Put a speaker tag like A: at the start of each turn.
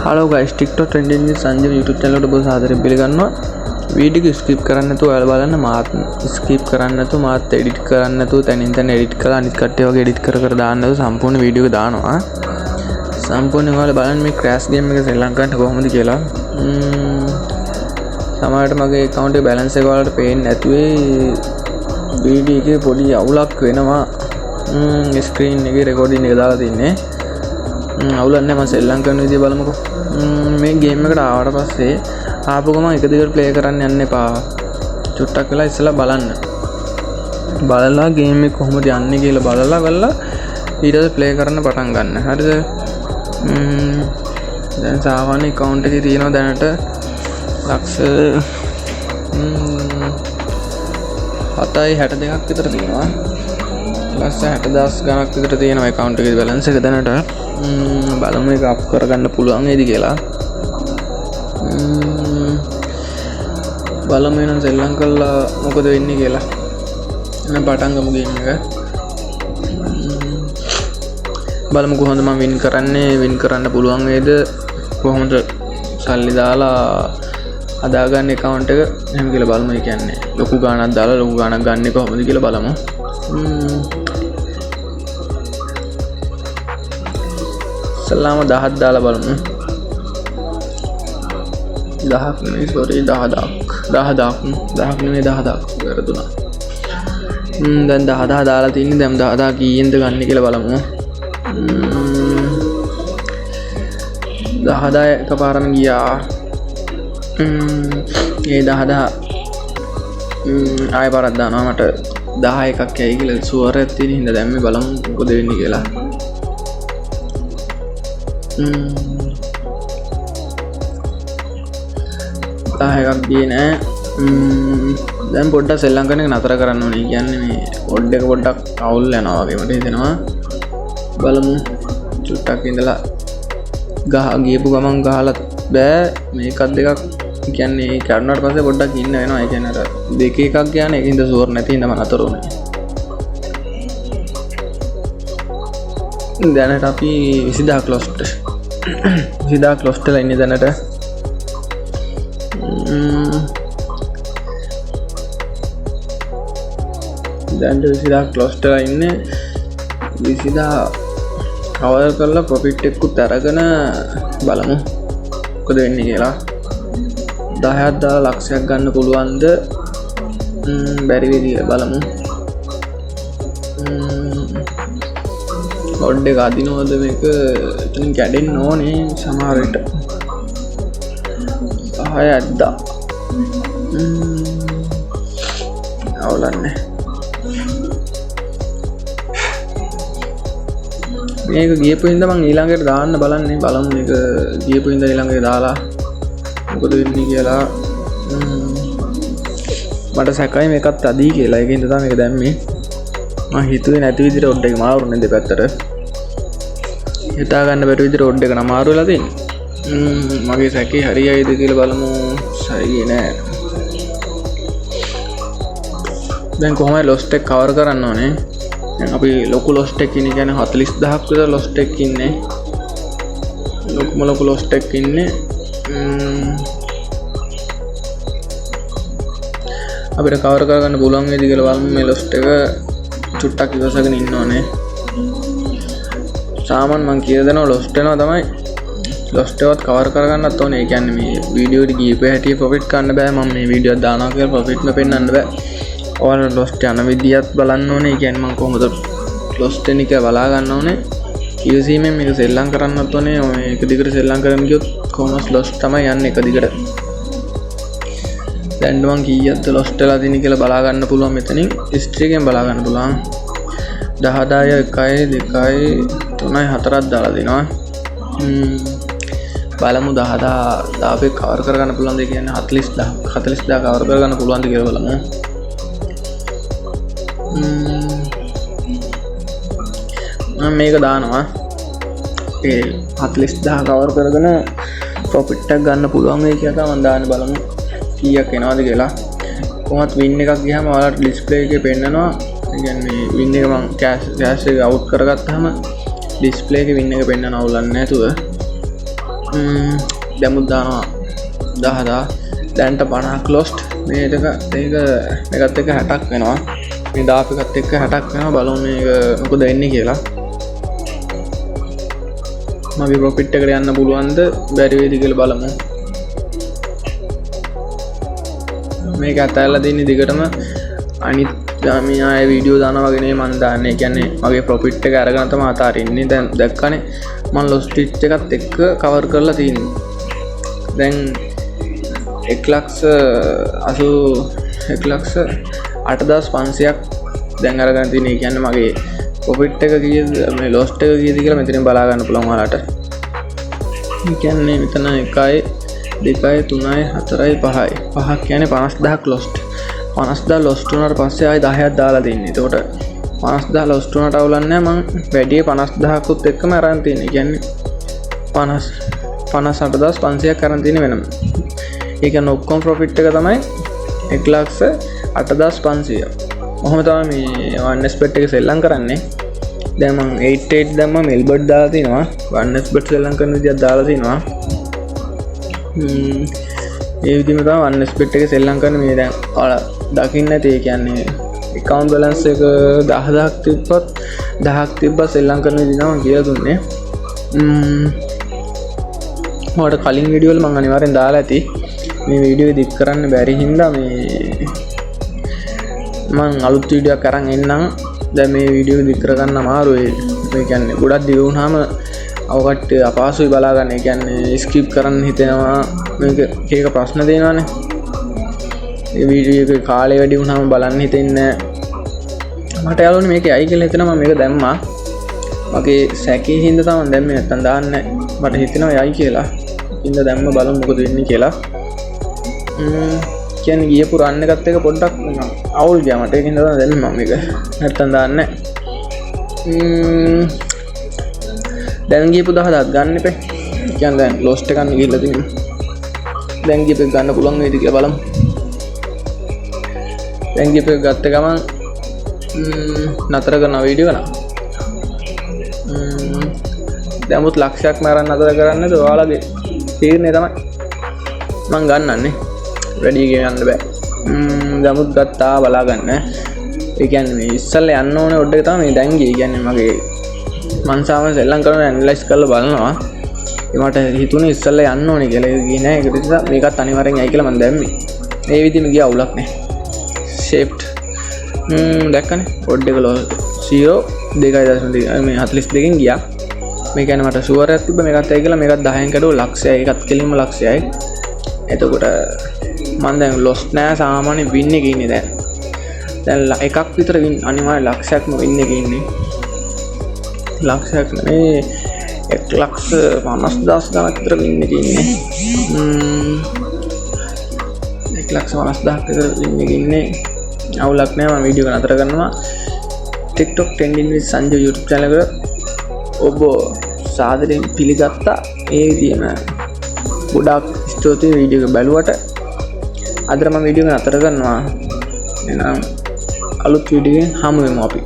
A: Hello guys, TikTok trending with Sanjeev YouTube channel එකට ඔබ සාදරයෙන් පිළිගන්නවා. වීඩියෝ එක skip කරන්න නැතුව ඔයාලා බලන්න. මාත් skip කරන්න නැතුව මාත් edit කරන්න නැතුව තනින් තන edit කරලා අනිත් කට්ටිය වගේ edit කර දාන්න නැතුව සම්පූර්ණ වීඩියෝ එක දානවා. සම්පූර්ණයෙන් ඔයාලා බලන්න මේ crash game එක ශ්‍රී ලංකාවට කොහොමද කියලා. සමහරවිට මගේ account එකේ balance එක ඔයාලට පේන්නේ නැතුවේ වීඩියෝ එකේ පොඩි අවුලක් වෙනවා. screen එකේ recording එක දාලා තින්නේ. අවුලක් නැහැ. මම සෙල්ලම් කරන විදිය බලමුකෝ. මේ ගේම් එකට ආවට පස්සේ ආපු ගමන් එක දිගට ප්ලේ කරන්න යන්න එපා. චුට්ටක් වෙලා ඉස්සලා බලන්න. බලලා ගේම් එක කොහොමද යන්නේ කියලා බලලා ඊට පස්සේ ප්ලේ කරන්න පටන් ගන්න. හරිද? දැන් සාමාන්‍ය account එකේ තියෙනවා දැනට ලක්ෂ 7.62ක් විතර තියෙනවා. ලක්ෂ 60,000 ගණක් විතර තියෙනවා account එකේ balance එක දැනට. බලමු එක අප් කරගන්න පුළුවන් වේද කියලා. බලමු එනම් සෙල්ලම් කරලා මොකද වෙන්නේ කියලා. එහෙනම් පටන් ගමු ගේම් එක. බලමු කොහොමද මම වින් කරන්න පුළුවන් වේද, කොහොමද සල්ලි දාලා හදාගන්න account එක එහෙම කියලා බලමු. ඒ කියන්නේ ලොකු ගාණක් දාලා ලොකු ගාණක් ගන්න කොහොමද කියලා බලමු. සලාම 10ක් දාලා බලමු. 10ක් නෙමෙයි sorry 10ක් නෙමෙයි 10ක් වැරදුනා. දැන් 10 දාලා තින්නේ. දැන් 10 කීයෙන්ද ගන්න කියලා බලමු. 10 එකපාරම ගියා. ඒ 10 ආයෙ පාරක් දානවා. මට 10 එකක් ඇයි කියලා සුවරයක් තියෙන හින්දා දැන් මේ බලමු මොකද වෙන්නේ කියලා. 10 එකක් ගියේ නෑ. දැන් පොඩ්ඩක් සෙල්ලම් කරන එක නතර කරන්න ඕනේ. කියන්නේ මේ ඔඩ් එක පොඩ්ඩක් අවුල් යනවා වගේ මට හිතෙනවා. බලමු චුට්ටක් ඉඳලා ගියපු ගමන් ගහලා බෑ. මේකක් දෙකක් කියන්නේ කරුණාට පස්සේ පොඩ්ඩක් ඉන්න වෙනවා. ඒ කියන්නේ අර දෙක එකක් ගියානේ. ඒකින්ද සෝර් නැති හින්දා මම නතර වුණේ. දැනට අපි 20000 closed 20000 closed වෙලා ඉන්නේ දැනට. දැන් 20000 closed වෙලා ඉන්නේ. 20000 කවර් කරලා profit එකකුත් අරගෙන බලමු මොකද වෙන්නේ කියලා. 10ක් දාලා ලක්ෂයක් ගන්න පුළුවන්ද බැරි වෙයි බලමු. ඔඩ් එක අදිනවද මේක එතනින් කැඩෙන්න ඕනේ සමහර විට. 10 ඇද්දා. අවුලන්නේ. මේක ගියපු හින්දා මම ඊළඟට දාන්න බලන්නේ. බලමු මේක ගියපු හින්දා ඊළඟට දාලා මොකද වෙන්නේ කියලා. මට සැකයි මේකත් අදී කියලා. ඒකින්ද තමයි මේක දැම්මේ. මම හිතුවේ නැති විදිහට ඔඩ් එක මාරුනේ දෙපැත්තට. හිතා ගන්න බැරි විදිහට ඔඩ් එක නමාරු වෙලා තියෙන්නේ. මගේ සැකේ හරියයිද කියලා බලමු. සරියේ නෑ. දැන් කොහොමද ලොස්ට් එක කවර් කරන්න ඕනේ. දැන් අපි ලොකු ලොස්ට් එකක් ඉන්නේ. කියන්නේ 40000ක් විතර ලොස්ට් එකක් ඉන්නේ. ලොකු ලොස්ට් එකක් ඉන්නේ. අපිට කවර් කරගන්න පුළුවන් වේද කියලා බලමු. මේ ලොස්ට් එක චුට්ටක් ඉවසගෙන ඉන්න ඕනේ. සාමාන්‍ය මං කියලා දෙනවා ලොස්ට් වෙනවා තමයි. ලොස්ට් එකවත් කවර් කරගන්නත් ඕනේ. ඒ කියන්නේ මේ වීඩියෝ එක ගියපේ හැටිය ප්‍රොෆිට් ගන්න බෑ. මම මේ වීඩියෝ එක දානවා කියලා ප්‍රොෆිට්ම පෙන්නන්න බෑ. ඔයාලා ලොස්ට් යන විදියත් බලන්න ඕනේ. ඒ කියන්නේ මම කොහොමද ලොස්ට් වෙන්නේ කියලා බලා ගන්න ඕනේ. ඉවසීමෙන් මේක සෙල්ලම් කරන්නත් ඕනේ. මේක දිගට සෙල්ලම් කරගෙන ගියොත් කොහොමද ලොස්ට් තමයි යන්නේ එක දිගට. දැන් මම කීයක්ද ලොස්ට් වෙලා තියෙන්නේ කියලා බලා ගන්න පුළුවන්. මෙතනින් හිස්ටරි එකෙන් බලා ගන්න පුළුවන්. 10 1 2 3 4ක් දාලා දෙනවා. බලමු 10 දාපේ කවර් කරගන්න පුළුවන්ද කියන්නේ 40000 කවර් කරගන්න පුළුවන්ද කියලා බලමු. මම මේක දානවා. ඒ 40000 කවර් කරගෙන ප්‍රොෆිට් එකක් ගන්න පුළුවන් වෙයි කියලා මම දාන්න බලමු. කීයක් එනවද කියලා. කොහොමත් වින් එකක් ගියාම ඔයාලට ඩිස්ප්ලේ එකේ පෙන්නනවා. ඒ කියන්නේ වින් එක මම කෑෂ් එක අවුට් කරගත්තාම ඩිස්ප්ලේ එකේ වින් එක පෙන්නන අවුලක් නැතුව දැමුත් දානවා 10,000 දැන්ට 50ක් ලොස්ට් මේක මේකත් එක 60ක් වෙනවා මේ දාපකත් එක්ක 60ක් වෙනවා බලමු මේක මොකද වෙන්නේ කියලා මගේ ප්‍රොෆිට් එකට යන්න පුළුවන්ද බැරි වේද කියලා බලමු මේක අතල්ලා දෙන්නේ දිගටම අනිත් මේ ආයේ වීඩියෝ දානවා වගේ නේ මම දාන්නේ කියන්නේ මගේ ප්‍රොෆිට් එක අරගෙන තමයි අතාරින්නේ දැන් දැක්කනේ මම ලොස් ටිච් එකත් එක්ක කවර් කරලා තියෙන්නේ දැන් 1,80,8,500ක් දැන් අරගෙන තියෙන්නේ කියන්නේ මගේ ප්‍රොෆිට් එක කීයද මේ ලොස් එක කීයද කියලා මෙතනින් බලා ගන්න පුළුවන් ඔයාලට ඒ කියන්නේ මෙතන 1 2 3 4 5යි 5ක් කියන්නේ 50,000ක් ලොස්ට් 50,000 ලොස්ට් වුණාට පස්සේ ආයි 10ක් දාලා තින්නේ. එතකොට 50,000 ලොස්ට් වුණාට අවුලක් නැහැ මං වැඩි 50,000කුත් එක්කම අරන් තින්නේ. කියන්නේ 58,500ක් අරන් තින්නේ වෙනම. ඒ කියන්නේ ඔක්කොම ප්‍රොෆිට් එක තමයි 1,08,500. කොහොම තමයි මේ 1xbet එක සෙල්ලම් කරන්නේ. දැන් මං 88 දැම්ම මෙල්බර්ඩ් දාලා තිනවා. 1xbet සෙල්ලම් කරන විදිහක් දාලා තිනවා. ඒ විදිහම තමයි 1xbet එක සෙල්ලම් කරන්නේ මේ දැන් ඔයාලා දකින්න ඇති ඒ කියන්නේ account balance එක 10,000ක් තිබ්බත් 10ක් තිබ්බත් සෙල්ලම් කරන විදිහ තමයි කියලා දුන්නේ. ඔයාලට කලින් වීඩියෝ වල මම අනිවාර්යෙන් දාලා ඇති. මේ වීඩියෝ දික් කරන්න බැරි හින්දා මේ මම අලුත් වීඩියෝ එකක් අරන් එන්නම්. දැන් මේ වීඩියෝ දික් කරගන්න අමාරුයි. ඒ කියන්නේ ගොඩක් දිග වුණාම අවකට අපහසුයි බලා ගන්න. ඒ කියන්නේ ස්කිප් කරන්න හිතෙනවා. මේක එක ප්‍රශ්න දෙනවානේ. ඒ වීඩියෝ එකේ කාලය වැඩි වුණාම බලන්න හිතෙන්නේ නැහැ. මට යාළුවනේ මේකේ අය කියලා හිතෙනවා මම මේක දැම්මා. මගේ සැකේ හින්දා තමයි දැම්මේ නැත්තම් දාන්නේ නැහැ. මට හිතෙනවා යයි කියලා. හින්දා දැම්ම බලමු මොකද වෙන්නේ කියලා. කියන්නේ ගියපු රන් එකත් එක පොඩ්ඩක් අවුල් ගියා මට. ඒකින්ද තමයි දැම්මේ මම මේක. නැත්තම් දාන්නේ නැහැ. දැන් ගියපු 10,000ක් ගන්න එපේ. කියන්නේ දැන් ලොස්ට් එකක් ගිහිල්ලා තියෙනවා. දැන් ගියපු එක ගන්න පුළුවන් වේද කියලා බලමු. දැන් ගියපු එක ගත්ත ගමන් නතර කරන වීඩියෝ එක නම් දැමුත් ලක්ෂයක් මරන්න නතර කරන්නද ඔයාලගේ තීරණය තමයි මං ගන්නන්නේ වැඩි ගේන්න බෑ දැමුත් ගත්තා බලා ගන්න ඒ කියන්නේ මේ ඉස්සල්ලා යන්න ඕනේ ඔඩ් එක තමයි මේ දැන් ගියේ කියන්නේ මගේ මං සාමාන්‍ය සෙල්ලම් කරන ඇනලයිස් කරලා බලනවා ඒ මට හිතුනේ ඉස්සල්ලා යන්න ඕනේ කියලා ඒක ගියේ නෑ ඒක නිසා මේකත් අනිවාර්යෙන් යයි කියලා මං දැම්මේ මේ විදිහම ගියා අවුලක් නෑ shaped දැක්කනේ ඔඩ් එක 0.2 මේ 42කින් ගියා මේ කියන්නේ මට ෂුවර් එකක් තිබ්බ මේකත් ඇයි කියලා මේකත් 10න් කඩුව ලක්ෂයයි ඒකත් කෙලින්ම ලක්ෂයයි එතකොට මම දැන් ලොස් නෑ සාමාන්‍ය වින් එකේ ඉන්නේ දැන් එකක් විතර වින් අනිවාර්ය ලක්ෂයක්ම වින් එකේ ඉන්නේ ලක්ෂයක් නෙමෙයි 1,50,000 ගණක් විතර වින් එකේ ඉන්නේ 1,50,000ක් විතර වින් එකේ ඉන්නේ අවුලක් නෑ මම වීඩියෝ එක නතර කරනවා TikTok trending with Sanju YouTube channel එක ඔබ සාදරයෙන් පිළිගත්තා ඒ විදිහම ගොඩාක් ස්තුතියි වීඩියෝ එක බලුවට අද මම වීඩියෝ එක නතර කරනවා එහෙනම් අලුත් වීඩියෝ එකෙන් හමු වෙමු අපි